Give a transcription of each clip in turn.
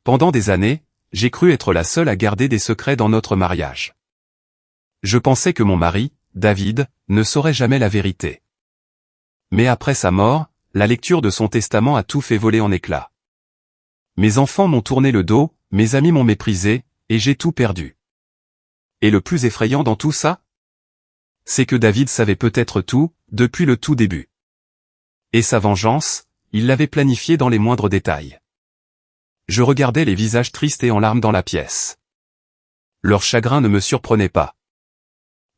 Pendant des années, j'ai cru être la seule à garder des secrets dans notre mariage. Je pensais que mon mari, David, ne saurait jamais la vérité. Mais après sa mort, la lecture de son testament a tout fait voler en éclats. Mes enfants m'ont tourné le dos, mes amis m'ont méprisé, et j'ai tout perdu. Et le plus effrayant dans tout ça? C'est que David savait peut-être tout, depuis le tout début. Et sa vengeance, il l'avait planifiée dans les moindres détails. Je regardais les visages tristes et en larmes dans la pièce. Leur chagrin ne me surprenait pas.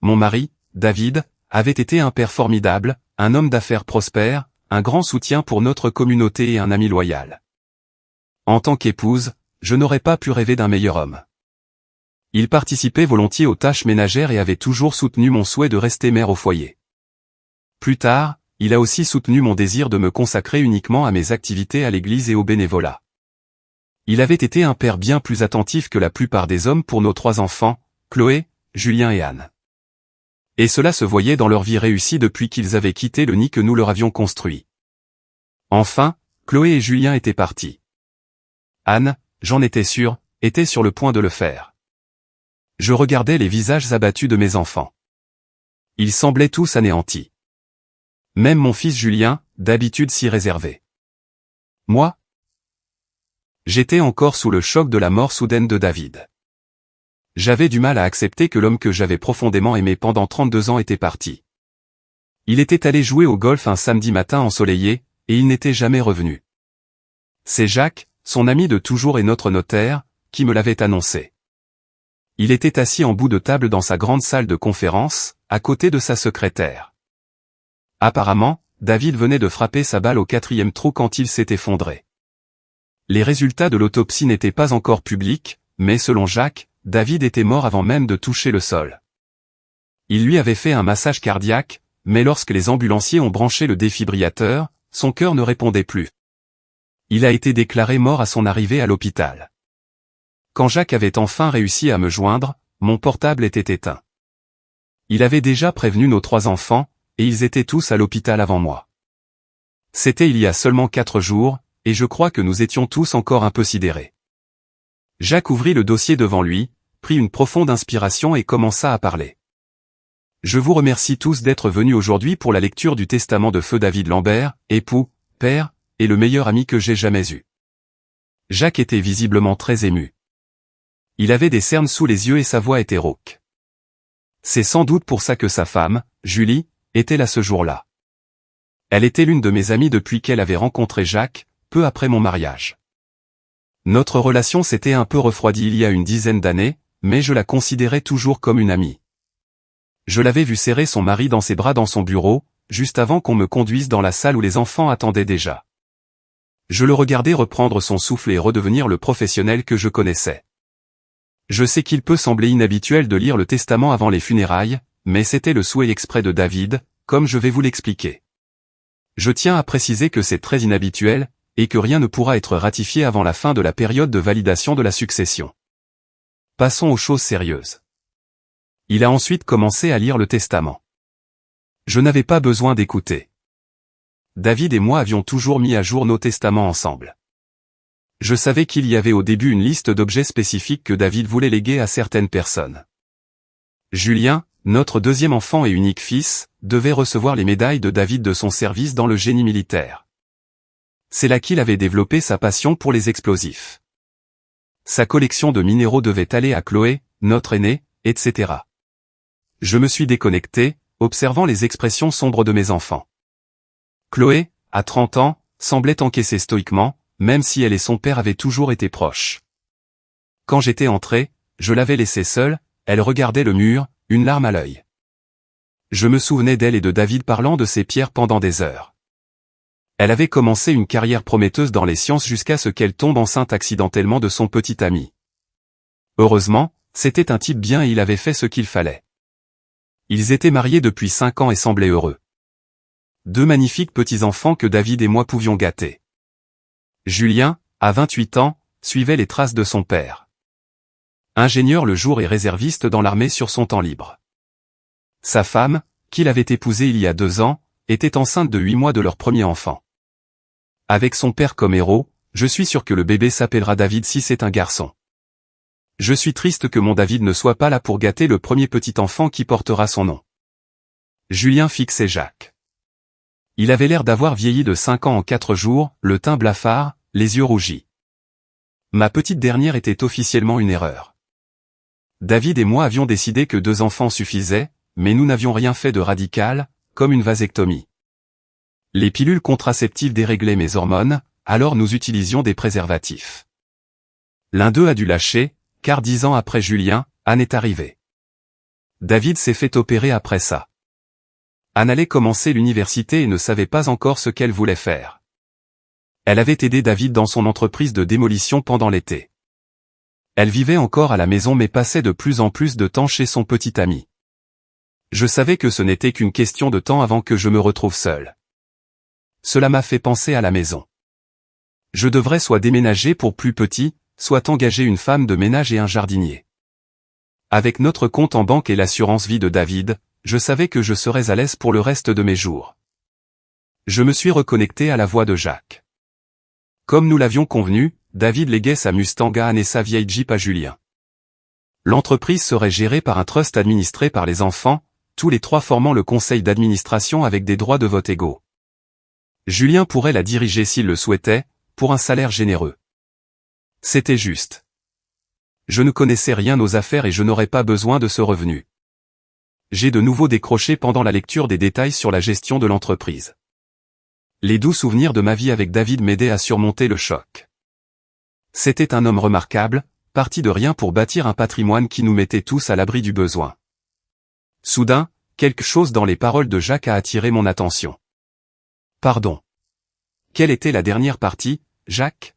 Mon mari, David, avait été un père formidable, un homme d'affaires prospère, un grand soutien pour notre communauté et un ami loyal. En tant qu'épouse, je n'aurais pas pu rêver d'un meilleur homme. Il participait volontiers aux tâches ménagères et avait toujours soutenu mon souhait de rester mère au foyer. Plus tard, il a aussi soutenu mon désir de me consacrer uniquement à mes activités à l'église et au bénévolat. Il avait été un père bien plus attentif que la plupart des hommes pour nos 3 enfants, Chloé, Julien et Anne. Et cela se voyait dans leur vie réussie depuis qu'ils avaient quitté le nid que nous leur avions construit. Enfin, Chloé et Julien étaient partis. Anne, j'en étais sûr, était sur le point de le faire. Je regardais les visages abattus de mes enfants. Ils semblaient tous anéantis. Même mon fils Julien, d'habitude si réservé. Moi? J'étais encore sous le choc de la mort soudaine de David. J'avais du mal à accepter que l'homme que j'avais profondément aimé pendant 32 ans était parti. Il était allé jouer au golf un samedi matin ensoleillé, et il n'était jamais revenu. C'est Jacques, son ami de toujours et notre notaire, qui me l'avait annoncé. Il était assis en bout de table dans sa grande salle de conférence, à côté de sa secrétaire. Apparemment, David venait de frapper sa balle au 4e trou quand il s'est effondré. Les résultats de l'autopsie n'étaient pas encore publics, mais selon Jacques, David était mort avant même de toucher le sol. Il lui avait fait un massage cardiaque, mais lorsque les ambulanciers ont branché le défibrillateur, son cœur ne répondait plus. Il a été déclaré mort à son arrivée à l'hôpital. Quand Jacques avait enfin réussi à me joindre, mon portable était éteint. Il avait déjà prévenu nos 3 enfants, et ils étaient tous à l'hôpital avant moi. C'était il y a seulement 4 jours, et je crois que nous étions tous encore un peu sidérés. Jacques ouvrit le dossier devant lui, prit une profonde inspiration et commença à parler. Je vous remercie tous d'être venus aujourd'hui pour la lecture du testament de feu David Lambert, époux, père, et le meilleur ami que j'ai jamais eu. Jacques était visiblement très ému. Il avait des cernes sous les yeux et sa voix était rauque. C'est sans doute pour ça que sa femme, Julie, était là ce jour-là. Elle était l'une de mes amies depuis qu'elle avait rencontré Jacques, peu après mon mariage. Notre relation s'était un peu refroidie il y a une dizaine d'années, mais je la considérais toujours comme une amie. Je l'avais vue serrer son mari dans ses bras dans son bureau, juste avant qu'on me conduise dans la salle où les enfants attendaient déjà. Je le regardais reprendre son souffle et redevenir le professionnel que je connaissais. Je sais qu'il peut sembler inhabituel de lire le testament avant les funérailles, mais c'était le souhait exprès de David, comme je vais vous l'expliquer. Je tiens à préciser que c'est très inhabituel, et que rien ne pourra être ratifié avant la fin de la période de validation de la succession. Passons aux choses sérieuses. Il a ensuite commencé à lire le testament. Je n'avais pas besoin d'écouter. David et moi avions toujours mis à jour nos testaments ensemble. Je savais qu'il y avait au début une liste d'objets spécifiques que David voulait léguer à certaines personnes. Julien, notre 2e enfant et unique fils, devait recevoir les médailles de David de son service dans le génie militaire. C'est là qu'il avait développé sa passion pour les explosifs. Sa collection de minéraux devait aller à Chloé, notre aînée, etc. Je me suis déconnecté, observant les expressions sombres de mes enfants. Chloé, à 30 ans, semblait encaisser stoïquement, même si elle et son père avaient toujours été proches. Quand j'étais entré, je l'avais laissée seule, elle regardait le mur, une larme à l'œil. Je me souvenais d'elle et de David parlant de ces pierres pendant des heures. Elle avait commencé une carrière prometteuse dans les sciences jusqu'à ce qu'elle tombe enceinte accidentellement de son petit ami. Heureusement, c'était un type bien et il avait fait ce qu'il fallait. Ils étaient mariés depuis 5 ans et semblaient heureux. 2 magnifiques petits-enfants que David et moi pouvions gâter. Julien, à 28 ans, suivait les traces de son père. Ingénieur le jour et réserviste dans l'armée sur son temps libre. Sa femme, qu'il avait épousée il y a 2 ans, était enceinte de 8 mois de leur premier enfant. Avec son père comme héros, Je suis sûr que le bébé s'appellera David si c'est un garçon. Je suis triste que mon David ne soit pas là pour gâter le premier petit enfant qui portera son nom. Julien fixait Jacques. Il avait l'air d'avoir vieilli de 5 ans en 4 jours, le teint blafard, les yeux rougis. Ma petite dernière était officiellement une erreur. David et moi avions décidé que 2 enfants suffisaient, mais nous n'avions rien fait de radical, comme une vasectomie. Les pilules contraceptives déréglaient mes hormones, alors nous utilisions des préservatifs. L'un d'eux a dû lâcher, car 10 ans après Julien, Anne est arrivée. David s'est fait opérer après ça. Anne allait commencer l'université et ne savait pas encore ce qu'elle voulait faire. Elle avait aidé David dans son entreprise de démolition pendant l'été. Elle vivait encore à la maison mais passait de plus en plus de temps chez son petit ami. Je savais que ce n'était qu'une question de temps avant que je me retrouve seul. Cela m'a fait penser à la maison. Je devrais soit déménager pour plus petit, soit engager une femme de ménage et un jardinier. Avec notre compte en banque et l'assurance vie de David, je savais que je serais à l'aise pour le reste de mes jours. Je me suis reconnecté à la voix de Jacques. Comme nous l'avions convenu, David léguait sa Mustang à Anne et sa vieille Jeep à Julien. L'entreprise serait gérée par un trust administré par les enfants, tous les 3 formant le conseil d'administration avec des droits de vote égaux. Julien pourrait la diriger s'il le souhaitait, pour un salaire généreux. C'était juste. Je ne connaissais rien aux affaires et je n'aurais pas besoin de ce revenu. J'ai de nouveau décroché pendant la lecture des détails sur la gestion de l'entreprise. Les doux souvenirs de ma vie avec David m'aidaient à surmonter le choc. C'était un homme remarquable, parti de rien pour bâtir un patrimoine qui nous mettait tous à l'abri du besoin. Soudain, quelque chose dans les paroles de Jacques a attiré mon attention. Pardon. Quelle était la dernière partie, Jacques ?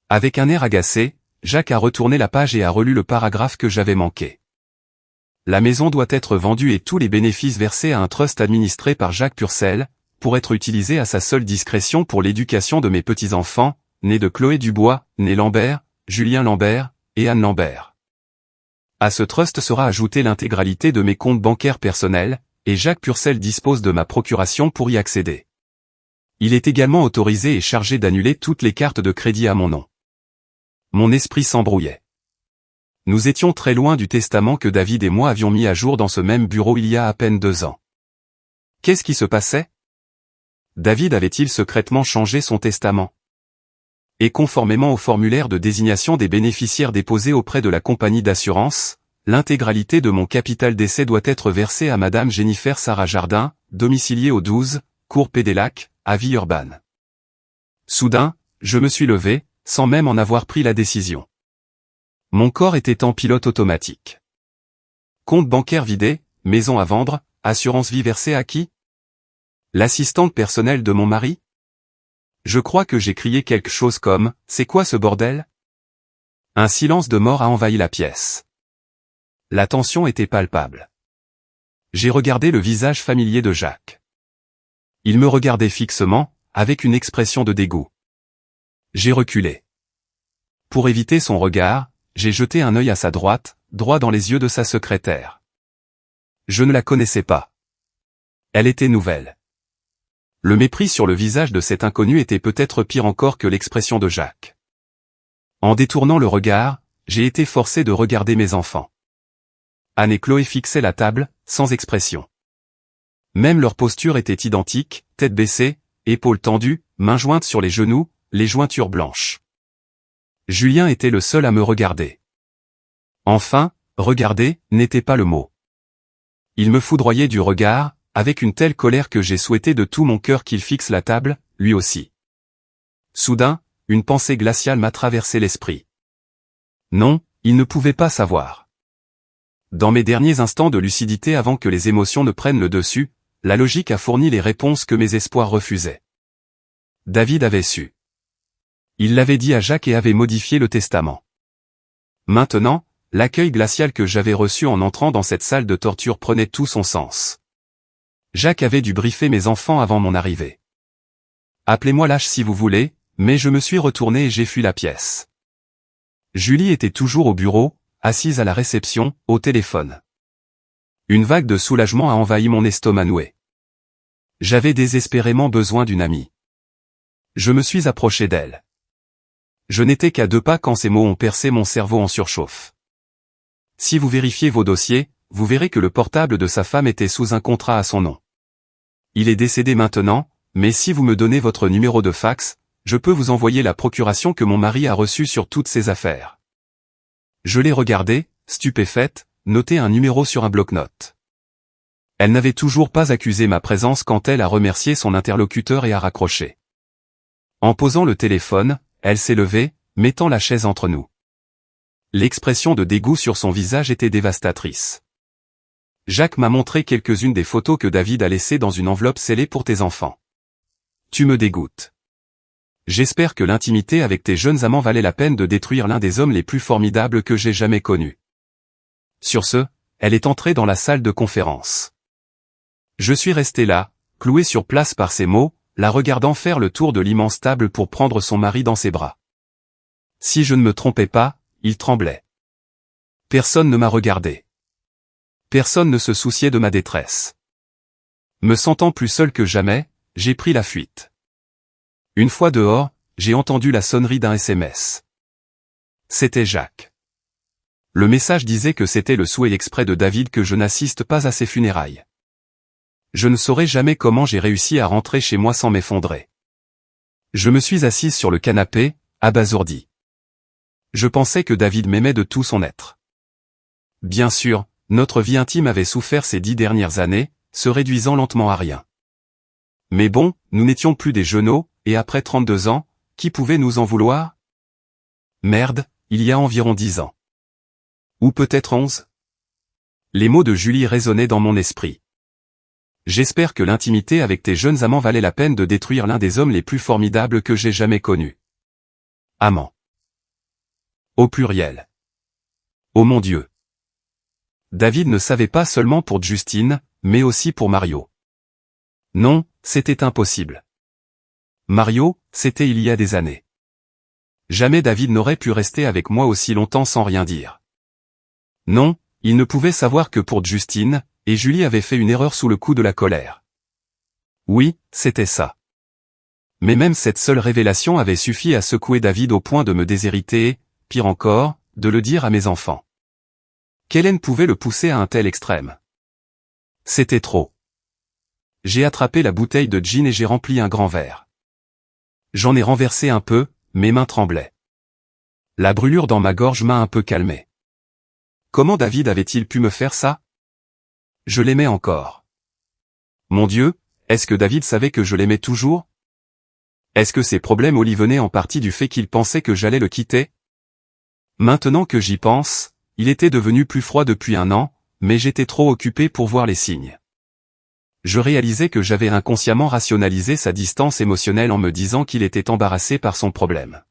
Avec un air agacé, Jacques a retourné la page et a relu le paragraphe que j'avais manqué. La maison doit être vendue et tous les bénéfices versés à un trust administré par Jacques Purcell, pour être utilisés à sa seule discrétion pour l'éducation de mes petits-enfants, nés de Chloé Dubois, née Lambert, Julien Lambert, et Anne Lambert. À ce trust sera ajoutée l'intégralité de mes comptes bancaires personnels, et Jacques Purcell dispose de ma procuration pour y accéder. Il est également autorisé et chargé d'annuler toutes les cartes de crédit à mon nom. Mon esprit s'embrouillait. Nous étions très loin du testament que David et moi avions mis à jour dans ce même bureau il y a à peine 2 ans. Qu'est-ce qui se passait ? David avait-il secrètement changé son testament ? Et conformément au formulaire de désignation des bénéficiaires déposé auprès de la compagnie d'assurance, l'intégralité de mon capital d'essai doit être versée à Madame Jennifer Sarah Jardin, domiciliée au 12, Cours Pédélac, à Villeurbanne. Soudain, je me suis levé, sans même en avoir pris la décision. Mon corps était en pilote automatique. Compte bancaire vidé, maison à vendre, assurance vie versée à qui ? L'assistante personnelle de mon mari ? Je crois que j'ai crié quelque chose comme « C'est quoi ce bordel ?» Un silence de mort a envahi la pièce. La tension était palpable. J'ai regardé le visage familier de Jacques. Il me regardait fixement, avec une expression de dégoût. J'ai reculé. Pour éviter son regard, j'ai jeté un œil à sa droite, droit dans les yeux de sa secrétaire. Je ne la connaissais pas. Elle était nouvelle. Le mépris sur le visage de cet inconnu était peut-être pire encore que l'expression de Jacques. En détournant le regard, j'ai été forcé de regarder mes enfants. Anne et Chloé fixaient la table, sans expression. Même leur posture était identique, tête baissée, épaules tendues, mains jointes sur les genoux, les jointures blanches. Julien était le seul à me regarder. Enfin, regarder, n'était pas le mot. Il me foudroyait du regard, avec une telle colère que j'ai souhaité de tout mon cœur qu'il fixe la table, lui aussi. Soudain, une pensée glaciale m'a traversé l'esprit. Non, il ne pouvait pas savoir. Dans mes derniers instants de lucidité avant que les émotions ne prennent le dessus, la logique a fourni les réponses que mes espoirs refusaient. David avait su. Il l'avait dit à Jacques et avait modifié le testament. Maintenant, l'accueil glacial que j'avais reçu en entrant dans cette salle de torture prenait tout son sens. Jacques avait dû briefer mes enfants avant mon arrivée. Appelez-moi lâche si vous voulez, mais je me suis retourné et j'ai fui la pièce. Julie était toujours au bureau, assise à la réception, au téléphone. Une vague de soulagement a envahi mon estomac noué. J'avais désespérément besoin d'une amie. Je me suis approché d'elle. Je n'étais qu'à 2 pas quand ces mots ont percé mon cerveau en surchauffe. Si vous vérifiez vos dossiers, vous verrez que le portable de sa femme était sous un contrat à son nom. Il est décédé maintenant, mais si vous me donnez votre numéro de fax, je peux vous envoyer la procuration que mon mari a reçue sur toutes ses affaires. Je l'ai regardée, stupéfaite, noter un numéro sur un bloc-notes. Elle n'avait toujours pas accusé ma présence quand elle a remercié son interlocuteur et a raccroché. En posant le téléphone, elle s'est levée, mettant la chaise entre nous. L'expression de dégoût sur son visage était dévastatrice. Jacques m'a montré quelques-unes des photos que David a laissées dans une enveloppe scellée pour tes enfants. Tu me dégoûtes. J'espère que l'intimité avec tes jeunes amants valait la peine de détruire l'un des hommes les plus formidables que j'ai jamais connus. Sur ce, elle est entrée dans la salle de conférence. Je suis resté là, cloué sur place par ces mots, la regardant faire le tour de l'immense table pour prendre son mari dans ses bras. Si je ne me trompais pas, il tremblait. Personne ne m'a regardé. Personne ne se souciait de ma détresse. Me sentant plus seul que jamais, j'ai pris la fuite. Une fois dehors, j'ai entendu la sonnerie d'un SMS. C'était Jacques. Le message disait que c'était le souhait exprès de David que je n'assiste pas à ses funérailles. Je ne saurais jamais comment j'ai réussi à rentrer chez moi sans m'effondrer. Je me suis assise sur le canapé, abasourdi. Je pensais que David m'aimait de tout son être. Bien sûr, notre vie intime avait souffert ces 10 dernières années, se réduisant lentement à rien. Mais bon, nous n'étions plus des genoux, et après 32 ans, qui pouvait nous en vouloir? Merde, il y a environ 10 ans. Ou peut-être 11? Les mots de Julie résonnaient dans mon esprit. J'espère que l'intimité avec tes jeunes amants valait la peine de détruire l'un des hommes les plus formidables que j'ai jamais connus. Amant. Au pluriel. Oh mon Dieu. David ne savait pas seulement pour Justine, mais aussi pour Mario. Non, c'était impossible. Mario, c'était il y a des années. Jamais David n'aurait pu rester avec moi aussi longtemps sans rien dire. Non, il ne pouvait savoir que pour Justine, et Julie avait fait une erreur sous le coup de la colère. Oui, c'était ça. Mais même cette seule révélation avait suffi à secouer David au point de me déshériter et, pire encore, de le dire à mes enfants. Quelle haine pouvait le pousser à un tel extrême? C'était trop. J'ai attrapé la bouteille de gin et j'ai rempli un grand verre. J'en ai renversé un peu, mes mains tremblaient. La brûlure dans ma gorge m'a un peu calmé. Comment David avait-il pu me faire ça? Je l'aimais encore. Mon Dieu, est-ce que David savait que je l'aimais toujours? Est-ce que ses problèmes venaient en partie du fait qu'il pensait que j'allais le quitter? Maintenant que j'y pense, il était devenu plus froid depuis 1 an, mais j'étais trop occupé pour voir les signes. Je réalisais que j'avais inconsciemment rationalisé sa distance émotionnelle en me disant qu'il était embarrassé par son problème.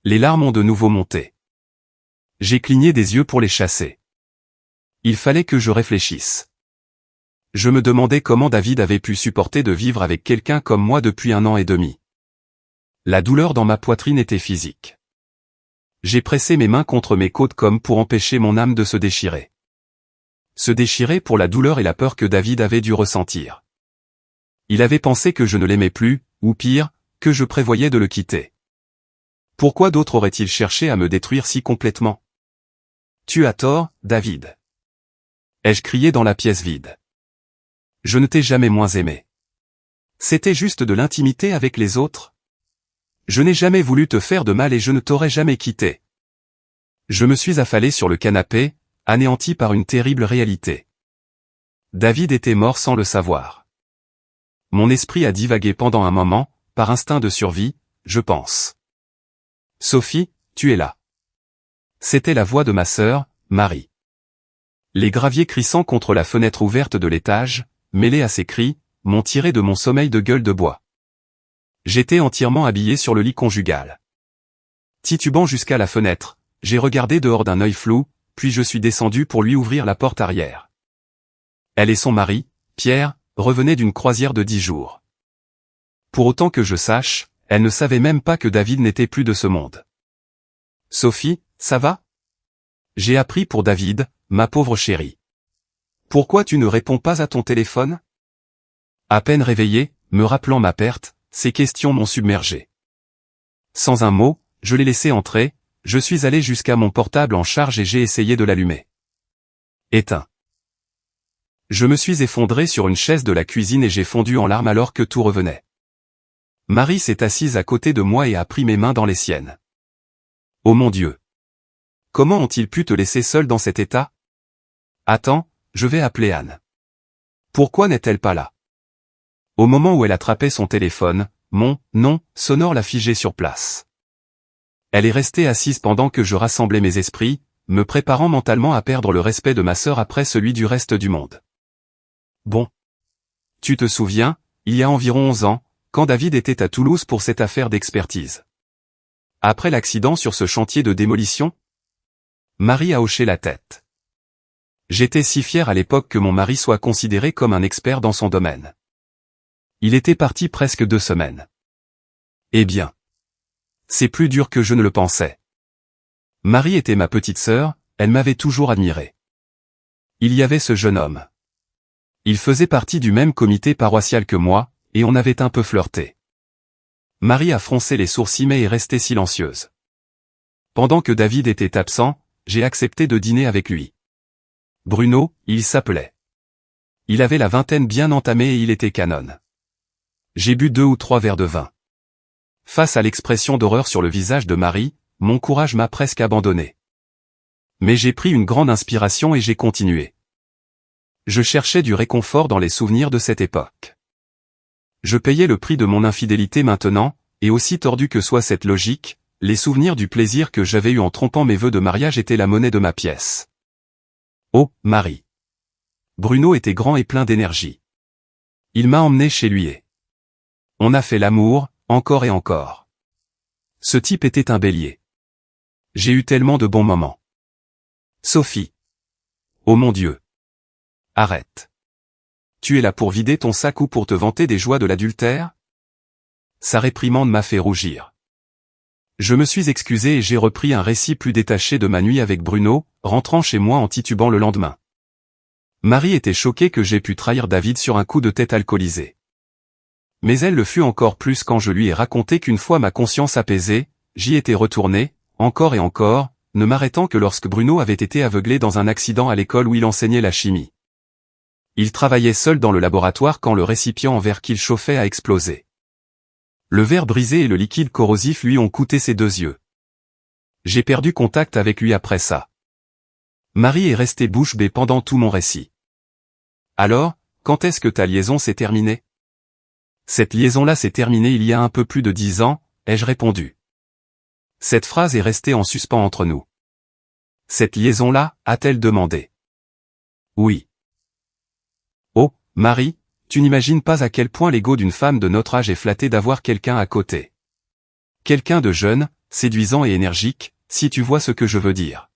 Les larmes ont de nouveau monté. J'ai cligné des yeux pour les chasser. Il fallait que je réfléchisse. Je me demandais comment David avait pu supporter de vivre avec quelqu'un comme moi depuis 1 an et demi. La douleur dans ma poitrine était physique. J'ai pressé mes mains contre mes côtes comme pour empêcher mon âme de se déchirer. Se déchirer pour la douleur et la peur que David avait dû ressentir. Il avait pensé que je ne l'aimais plus, ou pire, que je prévoyais de le quitter. Pourquoi d'autres auraient-ils cherché à me détruire si complètement? Tu as tort, David. Ai-je crié dans la pièce vide. Je ne t'ai jamais moins aimé. C'était juste de l'intimité avec les autres. Je n'ai jamais voulu te faire de mal et je ne t'aurais jamais quitté. Je me suis affalé sur le canapé, anéanti par une terrible réalité. David était mort sans le savoir. Mon esprit a divagué pendant un moment, par instinct de survie, je pense. Sophie, tu es là. C'était la voix de ma sœur, Marie. Les graviers crissant contre la fenêtre ouverte de l'étage, mêlés à ses cris, m'ont tiré de mon sommeil de gueule de bois. J'étais entièrement habillé sur le lit conjugal. Titubant jusqu'à la fenêtre, j'ai regardé dehors d'un œil flou, puis je suis descendu pour lui ouvrir la porte arrière. Elle et son mari, Pierre, revenaient d'une croisière de 10 jours. Pour autant que je sache, elle ne savait même pas que David n'était plus de ce monde. Sophie, ça va? J'ai appris pour David, ma pauvre chérie. Pourquoi tu ne réponds pas à ton téléphone? À peine réveillé, me rappelant ma perte, ces questions m'ont submergé. Sans un mot, je l'ai laissé entrer, je suis allé jusqu'à mon portable en charge et j'ai essayé de l'allumer. Éteint. Je me suis effondré sur une chaise de la cuisine et j'ai fondu en larmes alors que tout revenait. Marie s'est assise à côté de moi et a pris mes mains dans les siennes. Oh mon Dieu! Comment ont-ils pu te laisser seule dans cet état? Attends, je vais appeler Anne. Pourquoi n'est-elle pas là? Au moment où elle attrapait son téléphone, mon « non » sonore l'a figée sur place. Elle est restée assise pendant que je rassemblais mes esprits, me préparant mentalement à perdre le respect de ma sœur après celui du reste du monde. Bon. Tu te souviens, il y a environ 11 ans, quand David était à Toulouse pour cette affaire d'expertise. Après l'accident sur ce chantier de démolition? Marie a hoché la tête. J'étais si fier à l'époque que mon mari soit considéré comme un expert dans son domaine. Il était parti presque 2 semaines. Eh bien. C'est plus dur que je ne le pensais. Marie était ma petite sœur, elle m'avait toujours admiré. Il y avait ce jeune homme. Il faisait partie du même comité paroissial que moi, et on avait un peu flirté. Marie a froncé les sourcils mais est restée silencieuse. Pendant que David était absent, j'ai accepté de dîner avec lui. Bruno, il s'appelait. Il avait la vingtaine bien entamée et il était canon. J'ai bu 2 ou 3 verres de vin. Face à l'expression d'horreur sur le visage de Marie, mon courage m'a presque abandonné. Mais j'ai pris une grande inspiration et j'ai continué. Je cherchais du réconfort dans les souvenirs de cette époque. Je payais le prix de mon infidélité maintenant, et aussi tordu que soit cette logique, les souvenirs du plaisir que j'avais eu en trompant mes vœux de mariage étaient la monnaie de ma pièce. Oh, Marie. Bruno était grand et plein d'énergie. Il m'a emmené chez lui et on a fait l'amour, encore et encore. Ce type était un bélier. J'ai eu tellement de bons moments. Sophie. Oh mon Dieu. Arrête. Tu es là pour vider ton sac ou pour te vanter des joies de l'adultère? Sa réprimande m'a fait rougir. Je me suis excusé et j'ai repris un récit plus détaché de ma nuit avec Bruno, rentrant chez moi en titubant le lendemain. Marie était choquée que j'aie pu trahir David sur un coup de tête alcoolisé. Mais elle le fut encore plus quand je lui ai raconté qu'une fois ma conscience apaisée, j'y étais retourné, encore et encore, ne m'arrêtant que lorsque Bruno avait été aveuglé dans un accident à l'école où il enseignait la chimie. Il travaillait seul dans le laboratoire quand le récipient en verre qu'il chauffait a explosé. Le verre brisé et le liquide corrosif lui ont coûté ses 2 yeux. J'ai perdu contact avec lui après ça. Marie est restée bouche bée pendant tout mon récit. Alors, quand est-ce que ta liaison s'est terminée? Cette liaison-là s'est terminée il y a un peu plus de 10 ans, ai-je répondu. Cette phrase est restée en suspens entre nous. Cette liaison-là, a-t-elle demandé? Oui. Oh, Marie, tu n'imagines pas à quel point l'ego d'une femme de notre âge est flatté d'avoir quelqu'un à côté. Quelqu'un de jeune, séduisant et énergique, si tu vois ce que je veux dire.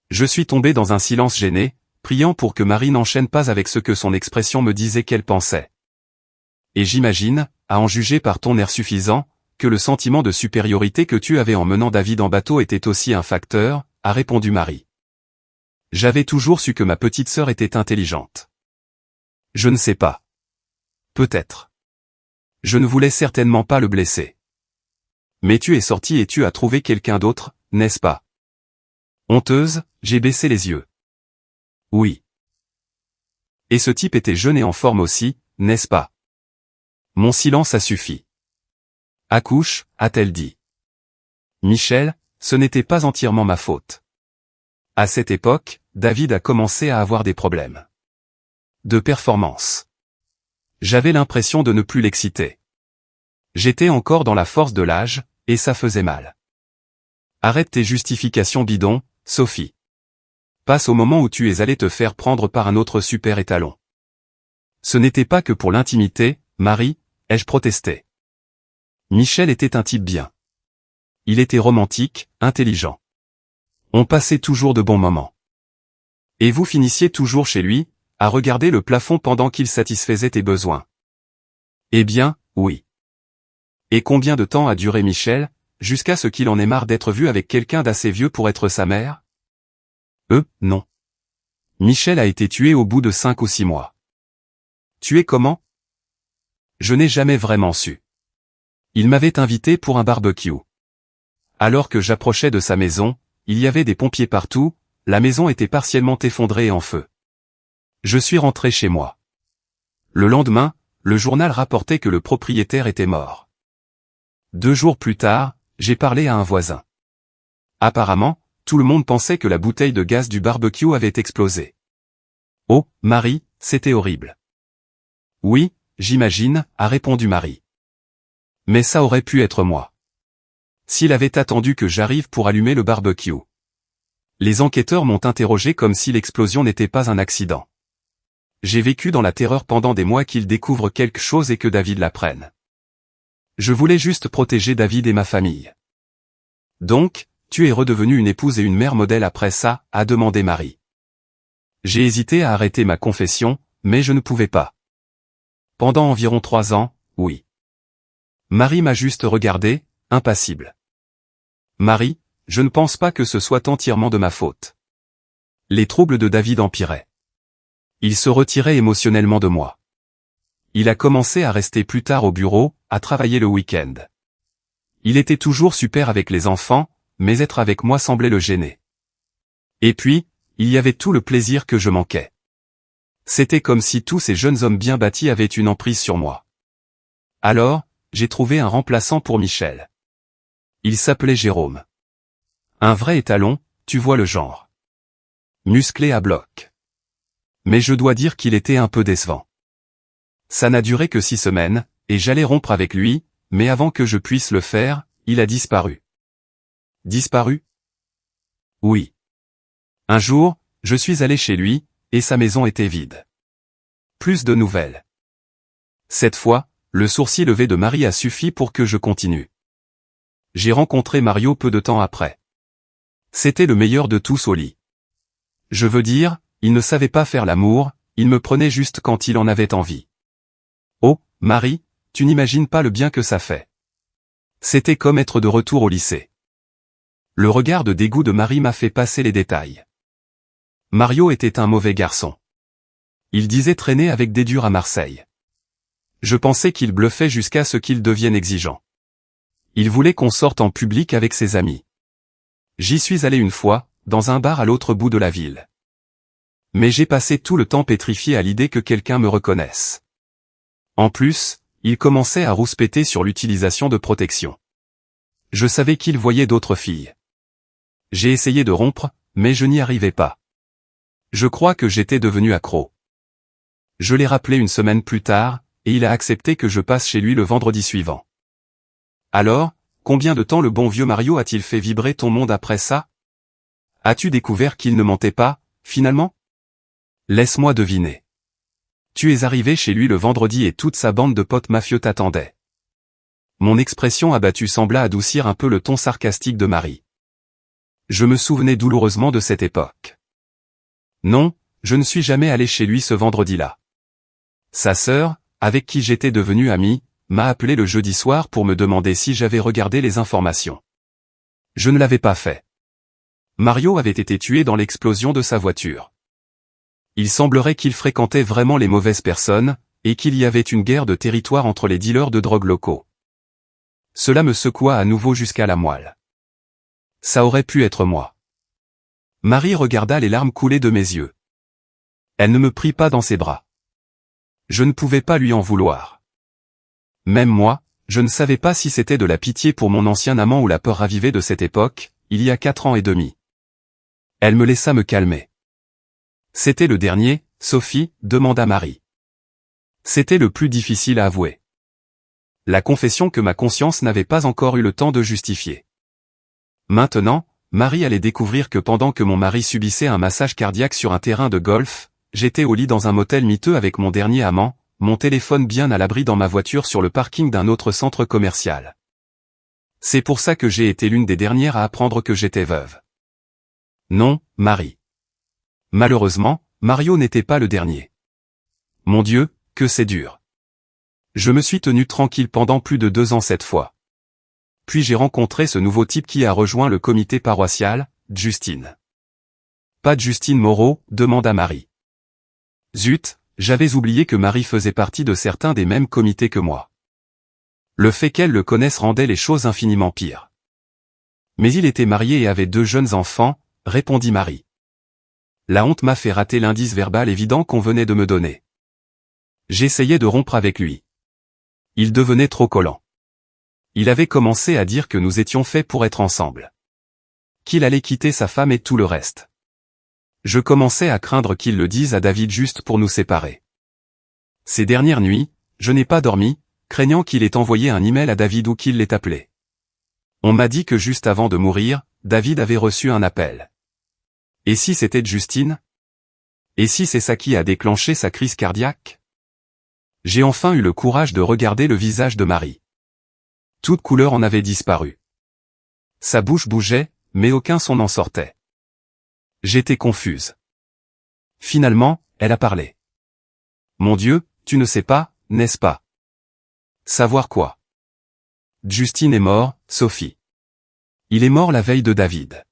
Je suis tombé dans un silence gêné, priant pour que Marie n'enchaîne pas avec ce que son expression me disait qu'elle pensait. Et j'imagine, à en juger par ton air suffisant, que le sentiment de supériorité que tu avais en menant David en bateau était aussi un facteur, a répondu Marie. J'avais toujours su que ma petite sœur était intelligente. Je ne sais pas. Peut-être. Je ne voulais certainement pas le blesser. Mais tu es sortie et tu as trouvé quelqu'un d'autre, n'est-ce pas? Honteuse, j'ai baissé les yeux. Oui. Et ce type était jeune et en forme aussi, n'est-ce pas? Mon silence a suffi. Accouche, a-t-elle dit. Michel, ce n'était pas entièrement ma faute. À cette époque, David a commencé à avoir des problèmes de performance. J'avais l'impression de ne plus l'exciter. J'étais encore dans la force de l'âge, et ça faisait mal. Arrête tes justifications bidons, Sophie. Passe au moment où tu es allé te faire prendre par un autre super étalon. Ce n'était pas que pour l'intimité, Marie, ai-je protesté. Michel était un type bien. Il était romantique, intelligent. On passait toujours de bons moments. Et vous finissiez toujours chez lui, à regarder le plafond pendant qu'il satisfaisait tes besoins. Eh bien, oui. Et combien de temps a duré Michel, jusqu'à ce qu'il en ait marre d'être vu avec quelqu'un d'assez vieux pour être sa mère? Non. Michel a été tué au bout de 5 ou 6 mois. Tué comment? Je n'ai jamais vraiment su. Il m'avait invité pour un barbecue. Alors que j'approchais de sa maison, il y avait des pompiers partout, la maison était partiellement effondrée et en feu. Je suis rentré chez moi. Le lendemain, le journal rapportait que le propriétaire était mort. 2 jours plus tard, j'ai parlé à un voisin. Apparemment, tout le monde pensait que la bouteille de gaz du barbecue avait explosé. Oh, Marie, c'était horrible. Oui, j'imagine, a répondu Marie. Mais ça aurait pu être moi. S'il avait attendu que j'arrive pour allumer le barbecue. Les enquêteurs m'ont interrogé comme si l'explosion n'était pas un accident. J'ai vécu dans la terreur pendant des mois qu'ils découvrent quelque chose et que David l'apprenne. Je voulais juste protéger David et ma famille. Donc, tu es redevenue une épouse et une mère modèle après ça, a demandé Marie. J'ai hésité à arrêter ma confession, mais je ne pouvais pas. Pendant environ 3 ans, oui. Marie m'a juste regardé, impassible. Marie, je ne pense pas que ce soit entièrement de ma faute. Les troubles de David empiraient. Il se retirait émotionnellement de moi. Il a commencé à rester plus tard au bureau, à travailler le week-end. Il était toujours super avec les enfants, mais être avec moi semblait le gêner. Et puis, il y avait tout le plaisir que je manquais. C'était comme si tous ces jeunes hommes bien bâtis avaient une emprise sur moi. Alors, j'ai trouvé un remplaçant pour Michel. Il s'appelait Jérôme. Un vrai étalon, tu vois le genre. Musclé à bloc. Mais je dois dire qu'il était un peu décevant. Ça n'a duré que 6 semaines, et j'allais rompre avec lui, mais avant que je puisse le faire, il a disparu. Disparu? Oui. Un jour, je suis allé chez lui, et sa maison était vide. Plus de nouvelles. Cette fois, le sourcil levé de Marie a suffi pour que je continue. J'ai rencontré Mario peu de temps après. C'était le meilleur de tous au lit. Je veux dire, il ne savait pas faire l'amour, il me prenait juste quand il en avait envie. Oh, Marie, tu n'imagines pas le bien que ça fait. C'était comme être de retour au lycée. Le regard de dégoût de Marie m'a fait passer les détails. Mario était un mauvais garçon. Il disait traîner avec des durs à Marseille. Je pensais qu'il bluffait jusqu'à ce qu'il devienne exigeant. Il voulait qu'on sorte en public avec ses amis. J'y suis allé une fois, dans un bar à l'autre bout de la ville. Mais j'ai passé tout le temps pétrifié à l'idée que quelqu'un me reconnaisse. En plus, il commençait à rouspéter sur l'utilisation de protection. Je savais qu'il voyait d'autres filles. J'ai essayé de rompre, mais je n'y arrivais pas. Je crois que j'étais devenu accro. Je l'ai rappelé une semaine plus tard, et il a accepté que je passe chez lui le vendredi suivant. Alors, combien de temps le bon vieux Mario a-t-il fait vibrer ton monde après ça? As-tu découvert qu'il ne mentait pas, finalement? Laisse-moi deviner. Tu es arrivé chez lui le vendredi et toute sa bande de potes mafieux t'attendait. Mon expression abattue sembla adoucir un peu le ton sarcastique de Marie. Je me souvenais douloureusement de cette époque. Non, je ne suis jamais allé chez lui ce vendredi-là. Sa sœur, avec qui j'étais devenu ami, m'a appelé le jeudi soir pour me demander si j'avais regardé les informations. Je ne l'avais pas fait. Mario avait été tué dans l'explosion de sa voiture. Il semblerait qu'il fréquentait vraiment les mauvaises personnes, et qu'il y avait une guerre de territoire entre les dealers de drogue locaux. Cela me secoua à nouveau jusqu'à la moelle. Ça aurait pu être moi. Marie regarda les larmes couler de mes yeux. Elle ne me prit pas dans ses bras. Je ne pouvais pas lui en vouloir. Même moi, je ne savais pas si c'était de la pitié pour mon ancien amant ou la peur ravivée de cette époque, il y a 4 ans et demi. Elle me laissa me calmer. C'était le dernier, Sophie, demanda Marie. C'était le plus difficile à avouer. La confession que ma conscience n'avait pas encore eu le temps de justifier. Maintenant, Marie allait découvrir que pendant que mon mari subissait un massage cardiaque sur un terrain de golf, j'étais au lit dans un motel miteux avec mon dernier amant, mon téléphone bien à l'abri dans ma voiture sur le parking d'un autre centre commercial. C'est pour ça que j'ai été l'une des dernières à apprendre que j'étais veuve. Non, Marie. Malheureusement, Mario n'était pas le dernier. Mon Dieu, que c'est dur. Je me suis tenu tranquille pendant plus de 2 ans cette fois. Puis j'ai rencontré ce nouveau type qui a rejoint le comité paroissial, Justine. Pas de Justine Moreau, demanda Marie. Zut, j'avais oublié que Marie faisait partie de certains des mêmes comités que moi. Le fait qu'elle le connaisse rendait les choses infiniment pires. Mais il était marié et avait 2 jeunes enfants, répondit Marie. La honte m'a fait rater l'indice verbal évident qu'on venait de me donner. J'essayais de rompre avec lui. Il devenait trop collant. Il avait commencé à dire que nous étions faits pour être ensemble. Qu'il allait quitter sa femme et tout le reste. Je commençais à craindre qu'il le dise à David juste pour nous séparer. Ces dernières nuits, je n'ai pas dormi, craignant qu'il ait envoyé un email à David ou qu'il l'ait appelé. On m'a dit que juste avant de mourir, David avait reçu un appel. Et si c'était Justine? Et si c'est ça qui a déclenché sa crise cardiaque? J'ai enfin eu le courage de regarder le visage de Marie. Toute couleur en avait disparu. Sa bouche bougeait, mais aucun son n'en sortait. J'étais confuse. Finalement, elle a parlé. Mon Dieu, tu ne sais pas, n'est-ce pas? Savoir quoi? Justine est mort, Sophie. Il est mort la veille de David.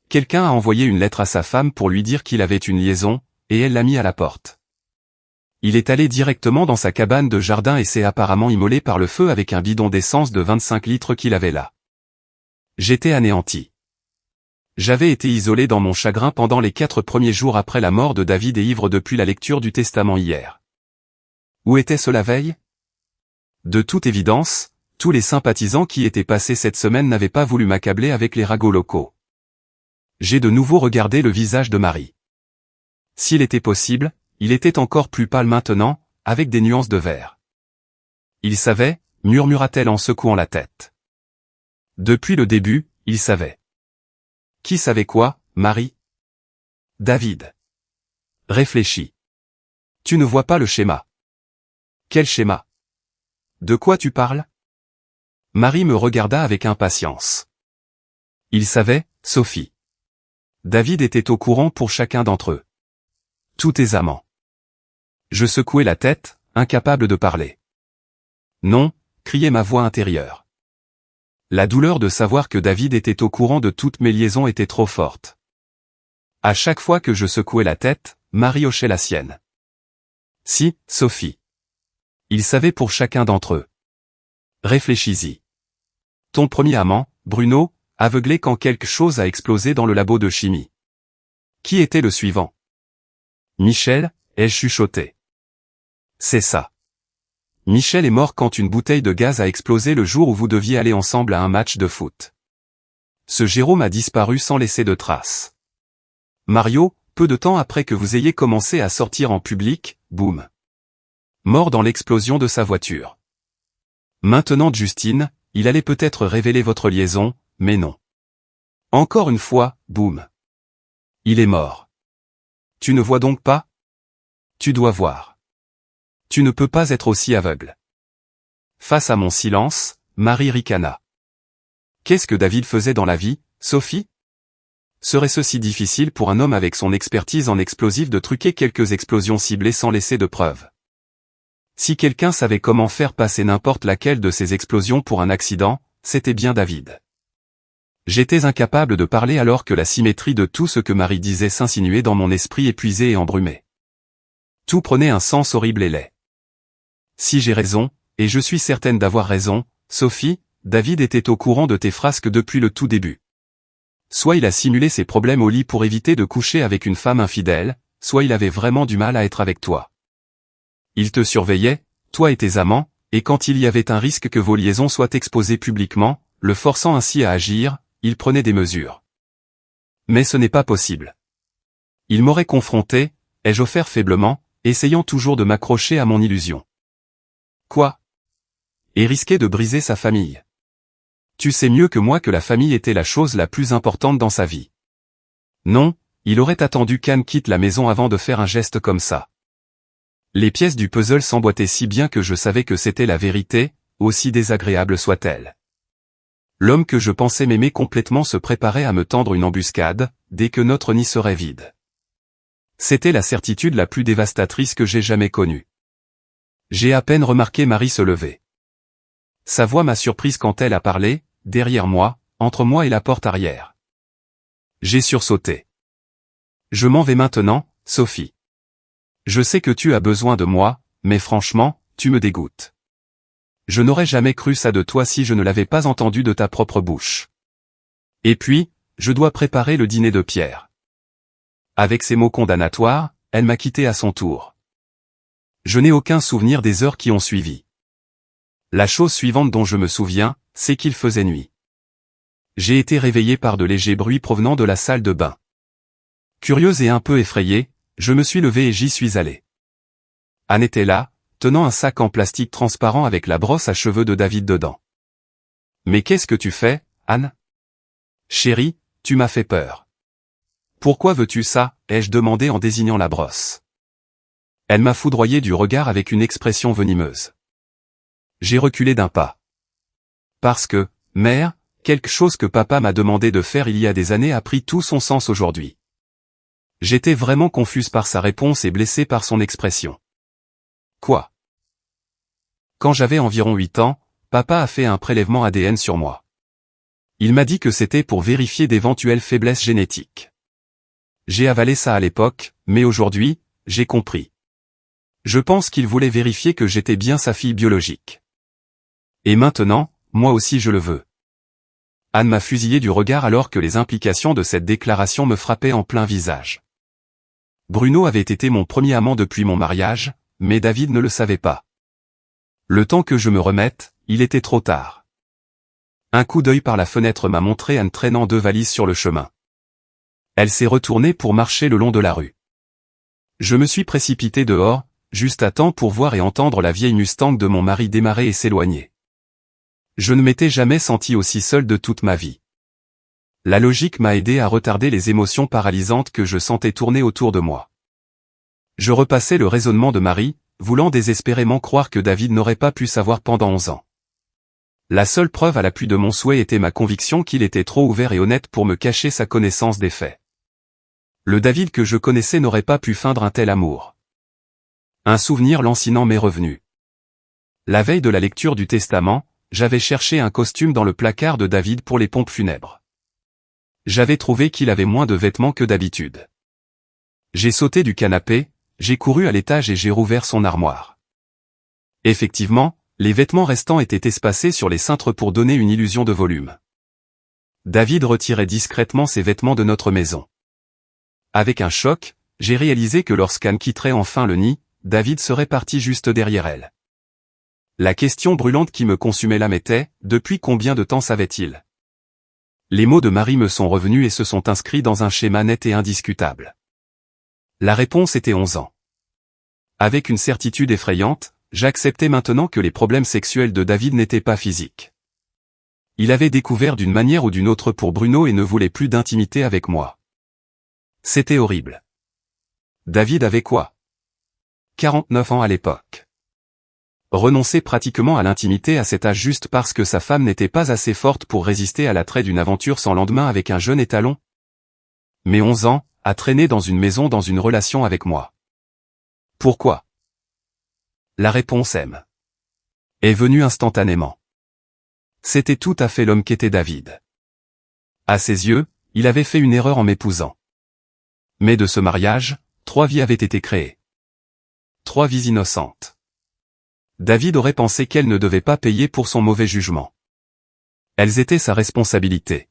Quelqu'un a envoyé une lettre à sa femme pour lui dire qu'il avait une liaison, et elle l'a mis à la porte. Il est allé directement dans sa cabane de jardin et s'est apparemment immolé par le feu avec un bidon d'essence de 25 litres qu'il avait là. J'étais anéanti. J'avais été isolé dans mon chagrin pendant les 4 premiers jours après la mort de David et ivre depuis la lecture du Testament hier. Où était-ce la veille? De toute évidence, tous les sympathisants qui étaient passés cette semaine n'avaient pas voulu m'accabler avec les ragots locaux. J'ai de nouveau regardé le visage de Marie. S'il était possible, il était encore plus pâle maintenant, avec des nuances de vert. Il savait, murmura-t-elle en secouant la tête. Depuis le début, il savait. Qui savait quoi, Marie? David. Réfléchis. Tu ne vois pas le schéma. Quel schéma? De quoi tu parles? Marie me regarda avec impatience. Il savait, Sophie. David était au courant pour chacun d'entre eux. Tous tes amants. Je secouai la tête, incapable de parler. Non, criait ma voix intérieure. La douleur de savoir que David était au courant de toutes mes liaisons était trop forte. À chaque fois que je secouais la tête, Marie hochait la sienne. Si, Sophie. Il savait pour chacun d'entre eux. Réfléchis-y. Ton premier amant, Bruno, aveuglé quand quelque chose a explosé dans le labo de chimie. Qui était le suivant? Michel, ai-je chuchoté. C'est ça. Michel est mort quand une bouteille de gaz a explosé le jour où vous deviez aller ensemble à un match de foot. Ce Jérôme a disparu sans laisser de traces. Mario, peu de temps après que vous ayez commencé à sortir en public, boum. Mort dans l'explosion de sa voiture. Maintenant Justine, il allait peut-être révéler votre liaison, mais non. Encore une fois, boum. Il est mort. Tu ne vois donc pas? Tu dois voir. Tu ne peux pas être aussi aveugle. Face à mon silence, Marie ricana. Qu'est-ce que David faisait dans la vie, Sophie? Serait-ce si difficile pour un homme avec son expertise en explosifs de truquer quelques explosions ciblées sans laisser de preuves? Si quelqu'un savait comment faire passer n'importe laquelle de ces explosions pour un accident, c'était bien David. J'étais incapable de parler alors que la symétrie de tout ce que Marie disait s'insinuait dans mon esprit épuisé et embrumé. Tout prenait un sens horrible et laid. Si j'ai raison, et je suis certaine d'avoir raison, Sophie, David était au courant de tes frasques depuis le tout début. Soit il a simulé ses problèmes au lit pour éviter de coucher avec une femme infidèle, soit il avait vraiment du mal à être avec toi. Il te surveillait, toi et tes amants, et quand il y avait un risque que vos liaisons soient exposées publiquement, le forçant ainsi à agir, il prenait des mesures. Mais ce n'est pas possible. Il m'aurait confronté, ai-je offert faiblement, essayant toujours de m'accrocher à mon illusion. Quoi? Et risquer de briser sa famille. Tu sais mieux que moi que la famille était la chose la plus importante dans sa vie. Non, il aurait attendu qu'Anne quitte la maison avant de faire un geste comme ça. Les pièces du puzzle s'emboîtaient si bien que je savais que c'était la vérité, aussi désagréable soit-elle. L'homme que je pensais m'aimer complètement se préparait à me tendre une embuscade, dès que notre nid serait vide. C'était la certitude la plus dévastatrice que j'ai jamais connue. J'ai à peine remarqué Marie se lever. Sa voix m'a surprise quand elle a parlé, derrière moi, entre moi et la porte arrière. J'ai sursauté. Je m'en vais maintenant, Sophie. Je sais que tu as besoin de moi, mais franchement, tu me dégoûtes. Je n'aurais jamais cru ça de toi si je ne l'avais pas entendu de ta propre bouche. Et puis, je dois préparer le dîner de Pierre. Avec ces mots condamnatoires, elle m'a quitté à son tour. Je n'ai aucun souvenir des heures qui ont suivi. La chose suivante dont je me souviens, c'est qu'il faisait nuit. J'ai été réveillé par de légers bruits provenant de la salle de bain. Curieuse et un peu effrayée, je me suis levé et j'y suis allé. Anne était là, tenant un sac en plastique transparent avec la brosse à cheveux de David dedans. « Mais qu'est-ce que tu fais, Anne ? Chérie, tu m'as fait peur. Pourquoi veux-tu ça ? Ai-je demandé en désignant la brosse. Elle m'a foudroyé du regard avec une expression venimeuse. J'ai reculé d'un pas. Parce que, mère, quelque chose que papa m'a demandé de faire il y a des années a pris tout son sens aujourd'hui. J'étais vraiment confuse par sa réponse et blessée par son expression. Quoi ? Quand j'avais environ 8 ans, papa a fait un prélèvement ADN sur moi. Il m'a dit que c'était pour vérifier d'éventuelles faiblesses génétiques. J'ai avalé ça à l'époque, mais aujourd'hui, j'ai compris. Je pense qu'il voulait vérifier que j'étais bien sa fille biologique. Et maintenant, moi aussi je le veux. Anne m'a fusillé du regard alors que les implications de cette déclaration me frappaient en plein visage. Bruno avait été mon premier amant depuis mon mariage, mais David ne le savait pas. Le temps que je me remette, il était trop tard. Un coup d'œil par la fenêtre m'a montré Anne traînant 2 valises sur le chemin. Elle s'est retournée pour marcher le long de la rue. Je me suis précipité dehors, juste à temps pour voir et entendre la vieille Mustang de mon mari démarrer et s'éloigner. Je ne m'étais jamais senti aussi seul de toute ma vie. La logique m'a aidé à retarder les émotions paralysantes que je sentais tourner autour de moi. Je repassais le raisonnement de Marie, voulant désespérément croire que David n'aurait pas pu savoir pendant 11 ans. La seule preuve à l'appui de mon souhait était ma conviction qu'il était trop ouvert et honnête pour me cacher sa connaissance des faits. Le David que je connaissais n'aurait pas pu feindre un tel amour. Un souvenir lancinant m'est revenu. La veille de la lecture du testament, j'avais cherché un costume dans le placard de David pour les pompes funèbres. J'avais trouvé qu'il avait moins de vêtements que d'habitude. J'ai sauté du canapé, j'ai couru à l'étage et j'ai rouvert son armoire. Effectivement, les vêtements restants étaient espacés sur les cintres pour donner une illusion de volume. David retirait discrètement ses vêtements de notre maison. Avec un choc, j'ai réalisé que lorsqu'Anne quitterait enfin le nid, David serait parti juste derrière elle. La question brûlante qui me consumait l'âme était, depuis combien de temps savait-il ? Les mots de Marie me sont revenus et se sont inscrits dans un schéma net et indiscutable. La réponse était 11 ans. Avec une certitude effrayante, j'acceptais maintenant que les problèmes sexuels de David n'étaient pas physiques. Il avait découvert d'une manière ou d'une autre pour Bruno et ne voulait plus d'intimité avec moi. C'était horrible. David avait quoi ? 49 ans à l'époque. Renoncer pratiquement à l'intimité à cet âge juste parce que sa femme n'était pas assez forte pour résister à l'attrait d'une aventure sans lendemain avec un jeune étalon. Mais 11 ans, à traîner dans une maison dans une relation avec moi. Pourquoi ? La réponse est venue instantanément. C'était tout à fait l'homme qu'était David. À ses yeux, il avait fait une erreur en m'épousant. Mais de ce mariage, 3 vies avaient été créées. 3 vies innocentes. David aurait pensé qu'elle ne devait pas payer pour son mauvais jugement. Elles étaient sa responsabilité.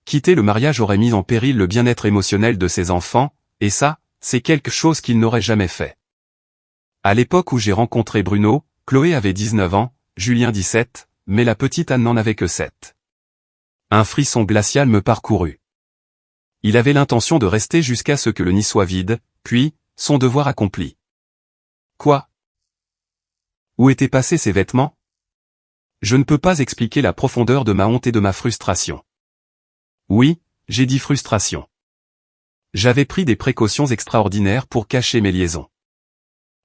Quitter le mariage aurait mis en péril le bien-être émotionnel de ses enfants, et ça, c'est quelque chose qu'il n'aurait jamais fait. À l'époque où j'ai rencontré Bruno, Chloé avait 19 ans, Julien 17, mais la petite Anne n'en avait que 7. Un frisson glacial me parcourut. Il avait l'intention de rester jusqu'à ce que le nid soit vide, puis, son devoir accompli. Quoi ? Où étaient passés ses vêtements ? Je ne peux pas expliquer la profondeur de ma honte et de ma frustration. Oui, j'ai dit frustration. J'avais pris des précautions extraordinaires pour cacher mes liaisons.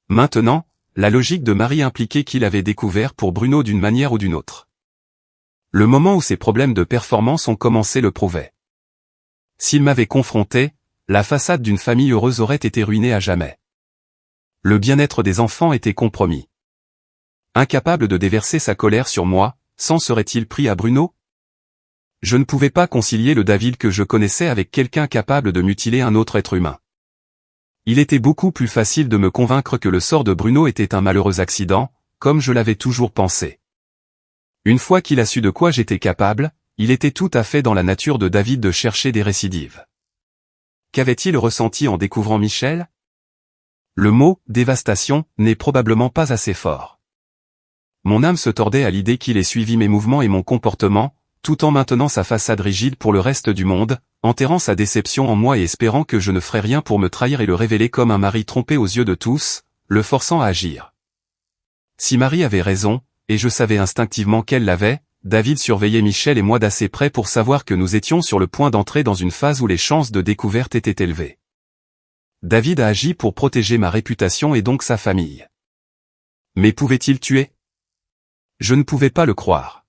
Maintenant, la logique de Marie impliquait qu'il avait découvert pour Bruno d'une manière ou d'une autre. Le moment où ses problèmes de performance ont commencé le prouvait. S'il m'avait confronté, la façade d'une famille heureuse aurait été ruinée à jamais. Le bien-être des enfants était compromis. Incapable de déverser sa colère sur moi, s'en serait-il pris à Bruno ? Je ne pouvais pas concilier le David que je connaissais avec quelqu'un capable de mutiler un autre être humain. Il était beaucoup plus facile de me convaincre que le sort de Bruno était un malheureux accident, comme je l'avais toujours pensé. Une fois qu'il a su de quoi j'étais capable, il était tout à fait dans la nature de David de chercher des récidives. Qu'avait-il ressenti en découvrant Michel? Le mot « dévastation » n'est probablement pas assez fort. Mon âme se tordait à l'idée qu'il ait suivi mes mouvements et mon comportement, tout en maintenant sa façade rigide pour le reste du monde, enterrant sa déception en moi et espérant que je ne ferais rien pour me trahir et le révéler comme un mari trompé aux yeux de tous, le forçant à agir. Si Marie avait raison, et je savais instinctivement qu'elle l'avait, David surveillait Michel et moi d'assez près pour savoir que nous étions sur le point d'entrer dans une phase où les chances de découverte étaient élevées. David a agi pour protéger ma réputation et donc sa famille. Mais pouvait-il tuer? Je ne pouvais pas le croire.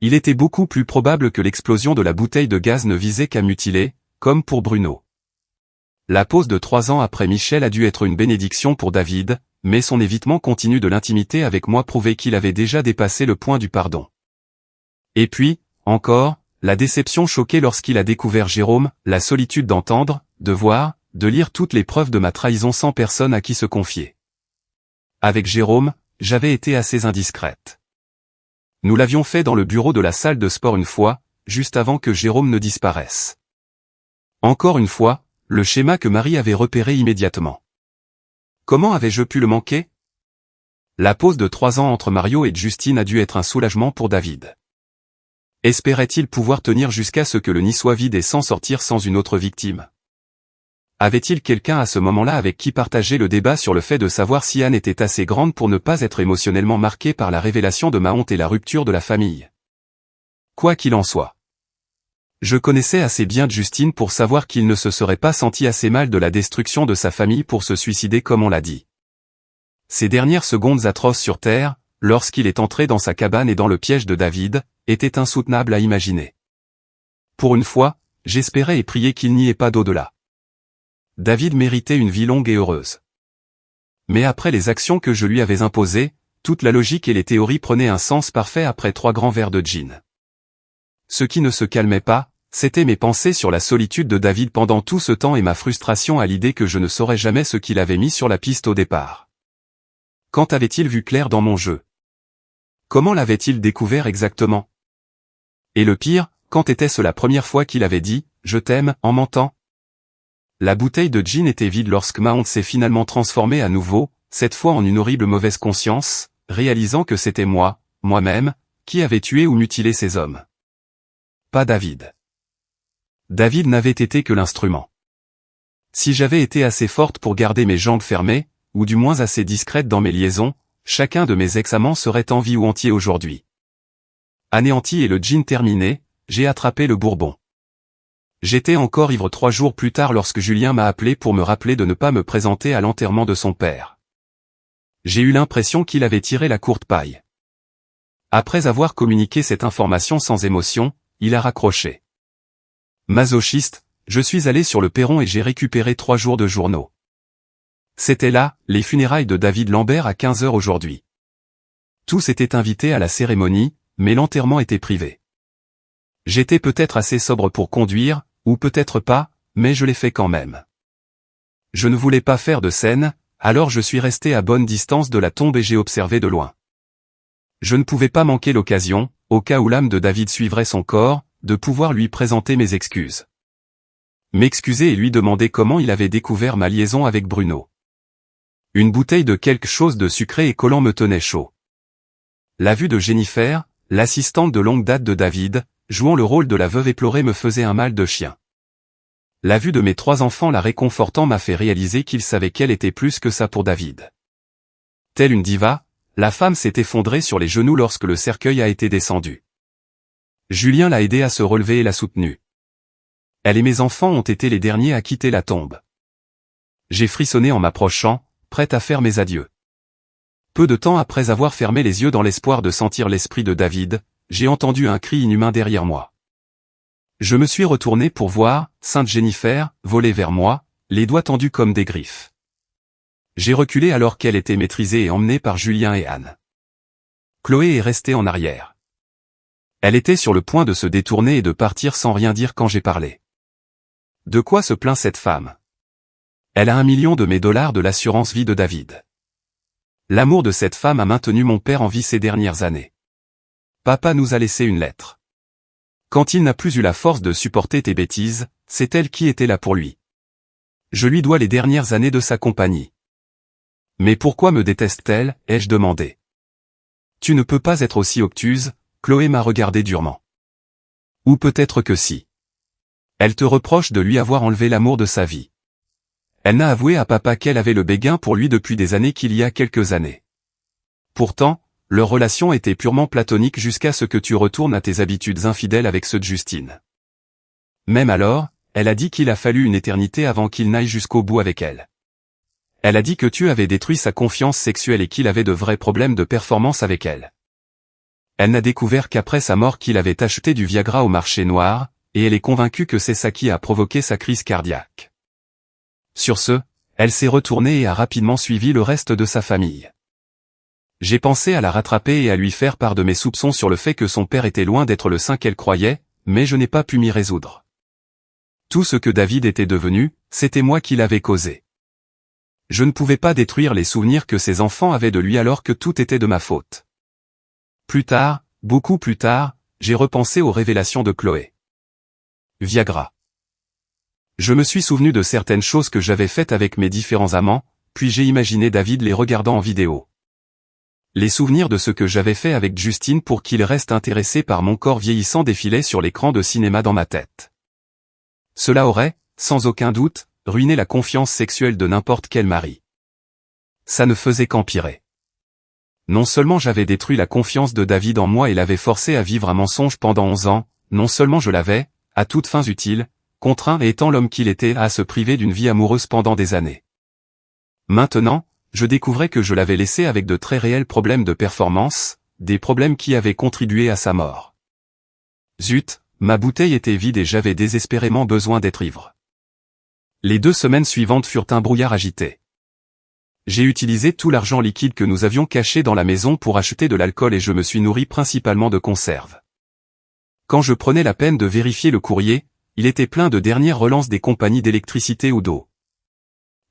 Il était beaucoup plus probable que l'explosion de la bouteille de gaz ne visait qu'à mutiler, comme pour Bruno. La pause de 3 ans après Michel a dû être une bénédiction pour David, mais son évitement continu de l'intimité avec moi prouvait qu'il avait déjà dépassé le point du pardon. Et puis, encore, la déception choquée lorsqu'il a découvert Jérôme, la solitude d'entendre, de voir, de lire toutes les preuves de ma trahison sans personne à qui se confier. Avec Jérôme, j'avais été assez indiscrète. Nous l'avions fait dans le bureau de la salle de sport une fois, juste avant que Jérôme ne disparaisse. Encore une fois, le schéma que Marie avait repéré immédiatement. Comment avais-je pu le manquer? La pause de 3 ans entre Mario et Justine a dû être un soulagement pour David. Espérait-il pouvoir tenir jusqu'à ce que le nid soit vide et s'en sortir sans une autre victime? Avait-il quelqu'un à ce moment-là avec qui partager le débat sur le fait de savoir si Anne était assez grande pour ne pas être émotionnellement marquée par la révélation de ma honte et la rupture de la famille? Quoi qu'il en soit. Je connaissais assez bien Justine pour savoir qu'il ne se serait pas senti assez mal de la destruction de sa famille pour se suicider comme on l'a dit. Ces dernières secondes atroces sur Terre, lorsqu'il est entré dans sa cabane et dans le piège de David, étaient insoutenables à imaginer. Pour une fois, j'espérais et priais qu'il n'y ait pas d'au-delà. David méritait une vie longue et heureuse. Mais après les actions que je lui avais imposées, toute la logique et les théories prenaient un sens parfait après 3 grands verres de gin. Ce qui ne se calmait pas, c'étaient mes pensées sur la solitude de David pendant tout ce temps et ma frustration à l'idée que je ne saurais jamais ce qu'il avait mis sur la piste au départ. Quand avait-il vu clair dans mon jeu? Comment l'avait-il découvert exactement? Et le pire, quand était-ce la première fois qu'il avait dit « je t'aime » en mentant? La bouteille de gin était vide lorsque ma honte s'est finalement transformée à nouveau, cette fois en une horrible mauvaise conscience, réalisant que c'était moi, moi-même, qui avait tué ou mutilé ces hommes. Pas David. David n'avait été que l'instrument. Si j'avais été assez forte pour garder mes jambes fermées, ou du moins assez discrète dans mes liaisons, chacun de mes ex-amants serait en vie ou entier aujourd'hui. Anéanti et le gin terminé, j'ai attrapé le bourbon. J'étais encore ivre 3 jours plus tard lorsque Julien m'a appelé pour me rappeler de ne pas me présenter à l'enterrement de son père. J'ai eu l'impression qu'il avait tiré la courte paille. Après avoir communiqué cette information sans émotion, il a raccroché. Masochiste, je suis allé sur le perron et j'ai récupéré 3 jours de journaux. C'était là, les funérailles de David Lambert à 15 h aujourd'hui. Tous étaient invités à la cérémonie, mais l'enterrement était privé. J'étais peut-être assez sobre pour conduire, ou peut-être pas, mais je l'ai fait quand même. Je ne voulais pas faire de scène, alors je suis resté à bonne distance de la tombe et j'ai observé de loin. Je ne pouvais pas manquer l'occasion, au cas où l'âme de David suivrait son corps, de pouvoir lui présenter mes excuses. M'excuser et lui demander comment il avait découvert ma liaison avec Bruno. Une bouteille de quelque chose de sucré et collant me tenait chaud. La vue de Jennifer, l'assistante de longue date de David, jouant le rôle de la veuve éplorée me faisait un mal de chien. La vue de mes 3 enfants la réconfortant m'a fait réaliser qu'il savait qu'elle était plus que ça pour David. Telle une diva, la femme s'est effondrée sur les genoux lorsque le cercueil a été descendu. Julien l'a aidée à se relever et l'a soutenue. Elle et mes enfants ont été les derniers à quitter la tombe. J'ai frissonné en m'approchant, prête à faire mes adieux. Peu de temps après avoir fermé les yeux dans l'espoir de sentir l'esprit de David, j'ai entendu un cri inhumain derrière moi. Je me suis retourné pour voir Sainte Jennifer voler vers moi, les doigts tendus comme des griffes. J'ai reculé alors qu'elle était maîtrisée et emmenée par Julien et Anne. Chloé est restée en arrière. Elle était sur le point de se détourner et de partir sans rien dire quand j'ai parlé. De quoi se plaint cette femme? Elle a $1 million de mes dollars de l'assurance vie de David. L'amour de cette femme a maintenu mon père en vie ces dernières années. Papa nous a laissé une lettre. Quand il n'a plus eu la force de supporter tes bêtises, c'est elle qui était là pour lui. Je lui dois les dernières années de sa compagnie. Mais pourquoi me déteste-t-elle, ai-je demandé. Tu ne peux pas être aussi obtuse, Chloé m'a regardé durement. Ou peut-être que si. Elle te reproche de lui avoir enlevé l'amour de sa vie. Elle n'a avoué à papa qu'elle avait le béguin pour lui depuis des années qu'il y a quelques années. Pourtant, leur relation était purement platonique jusqu'à ce que tu retournes à tes habitudes infidèles avec ceux de Justine. Même alors, elle a dit qu'il a fallu une éternité avant qu'il n'aille jusqu'au bout avec elle. Elle a dit que tu avais détruit sa confiance sexuelle et qu'il avait de vrais problèmes de performance avec elle. Elle n'a découvert qu'après sa mort qu'il avait acheté du Viagra au marché noir, et elle est convaincue que c'est ça qui a provoqué sa crise cardiaque. Sur ce, elle s'est retournée et a rapidement suivi le reste de sa famille. J'ai pensé à la rattraper et à lui faire part de mes soupçons sur le fait que son père était loin d'être le saint qu'elle croyait, mais je n'ai pas pu m'y résoudre. Tout ce que David était devenu, c'était moi qui l'avais causé. Je ne pouvais pas détruire les souvenirs que ses enfants avaient de lui alors que tout était de ma faute. Plus tard, beaucoup plus tard, j'ai repensé aux révélations de Chloé. Viagra. Je me suis souvenu de certaines choses que j'avais faites avec mes différents amants, puis j'ai imaginé David les regardant en vidéo. Les souvenirs de ce que j'avais fait avec Justine pour qu'il reste intéressé par mon corps vieillissant défilaient sur l'écran de cinéma dans ma tête. Cela aurait, sans aucun doute, ruiné la confiance sexuelle de n'importe quel mari. Ça ne faisait qu'empirer. Non seulement j'avais détruit la confiance de David en moi et l'avais forcé à vivre un mensonge pendant 11 ans, non seulement je l'avais, à toutes fins utiles, contraint et étant l'homme qu'il était à se priver d'une vie amoureuse pendant des années. Maintenant, je découvrais que je l'avais laissé avec de très réels problèmes de performance, des problèmes qui avaient contribué à sa mort. Zut, ma bouteille était vide et j'avais désespérément besoin d'être ivre. Les 2 semaines suivantes furent un brouillard agité. J'ai utilisé tout l'argent liquide que nous avions caché dans la maison pour acheter de l'alcool et je me suis nourri principalement de conserves. Quand je prenais la peine de vérifier le courrier, il était plein de dernières relances des compagnies d'électricité ou d'eau.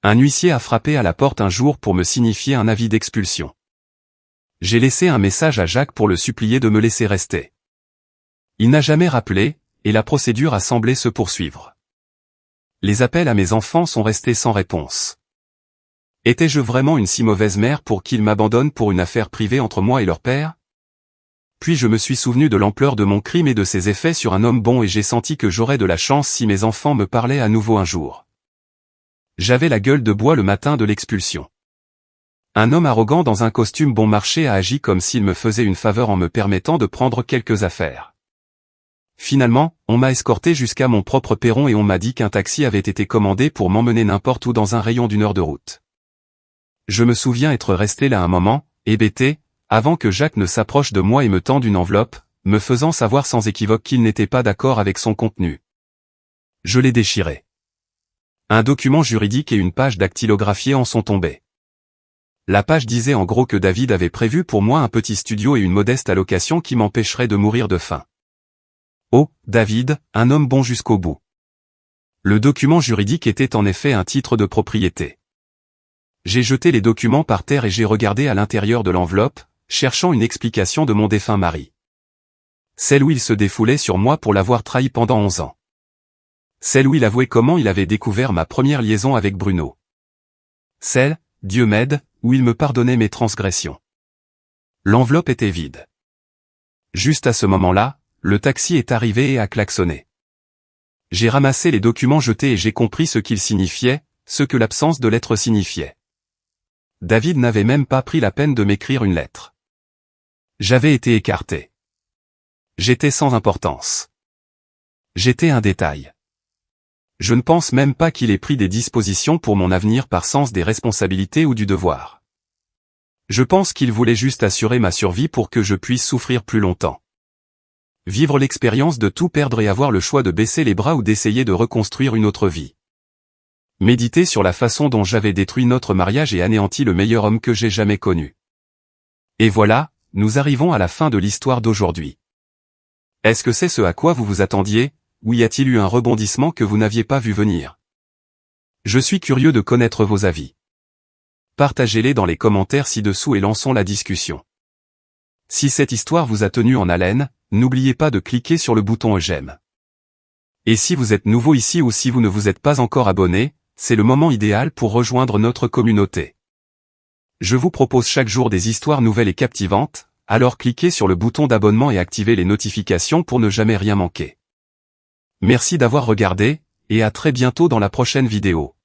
Un huissier a frappé à la porte un jour pour me signifier un avis d'expulsion. J'ai laissé un message à Jacques pour le supplier de me laisser rester. Il n'a jamais rappelé, et la procédure a semblé se poursuivre. Les appels à mes enfants sont restés sans réponse. Étais-je vraiment une si mauvaise mère pour qu'ils m'abandonnent pour une affaire privée entre moi et leur père? Puis je me suis souvenu de l'ampleur de mon crime et de ses effets sur un homme bon et j'ai senti que j'aurais de la chance si mes enfants me parlaient à nouveau un jour. J'avais la gueule de bois le matin de l'expulsion. Un homme arrogant dans un costume bon marché a agi comme s'il me faisait une faveur en me permettant de prendre quelques affaires. Finalement, on m'a escorté jusqu'à mon propre perron et on m'a dit qu'un taxi avait été commandé pour m'emmener n'importe où dans un rayon d'1 heure de route. Je me souviens être resté là un moment, hébété, avant que Jacques ne s'approche de moi et me tende une enveloppe, me faisant savoir sans équivoque qu'il n'était pas d'accord avec son contenu. Je l'ai déchiré. Un document juridique et une page dactylographiée en sont tombés. La page disait en gros que David avait prévu pour moi un petit studio et une modeste allocation qui m'empêcherait de mourir de faim. Oh, David, un homme bon jusqu'au bout. Le document juridique était en effet un titre de propriété. J'ai jeté les documents par terre et j'ai regardé à l'intérieur de l'enveloppe, cherchant une explication de mon défunt mari. Celle où il se défoulait sur moi pour l'avoir trahi pendant 11 ans. Celle où il avouait comment il avait découvert ma première liaison avec Bruno. Celle, Dieu m'aide, où il me pardonnait mes transgressions. L'enveloppe était vide. Juste à ce moment-là, le taxi est arrivé et a klaxonné. J'ai ramassé les documents jetés et j'ai compris ce qu'ils signifiaient, ce que l'absence de lettre signifiait. David n'avait même pas pris la peine de m'écrire une lettre. J'avais été écarté. J'étais sans importance. J'étais un détail. Je ne pense même pas qu'il ait pris des dispositions pour mon avenir par sens des responsabilités ou du devoir. Je pense qu'il voulait juste assurer ma survie pour que je puisse souffrir plus longtemps. Vivre l'expérience de tout perdre et avoir le choix de baisser les bras ou d'essayer de reconstruire une autre vie. Méditer sur la façon dont j'avais détruit notre mariage et anéanti le meilleur homme que j'ai jamais connu. Et voilà, nous arrivons à la fin de l'histoire d'aujourd'hui. Est-ce que c'est ce à quoi vous vous attendiez, ou y a-t-il eu un rebondissement que vous n'aviez pas vu venir? Je suis curieux de connaître vos avis. Partagez-les dans les commentaires ci-dessous et lançons la discussion. Si cette histoire vous a tenu en haleine, n'oubliez pas de cliquer sur le bouton j'aime. Et si vous êtes nouveau ici ou si vous ne vous êtes pas encore abonné, c'est le moment idéal pour rejoindre notre communauté. Je vous propose chaque jour des histoires nouvelles et captivantes, alors cliquez sur le bouton d'abonnement et activez les notifications pour ne jamais rien manquer. Merci d'avoir regardé, et à très bientôt dans la prochaine vidéo.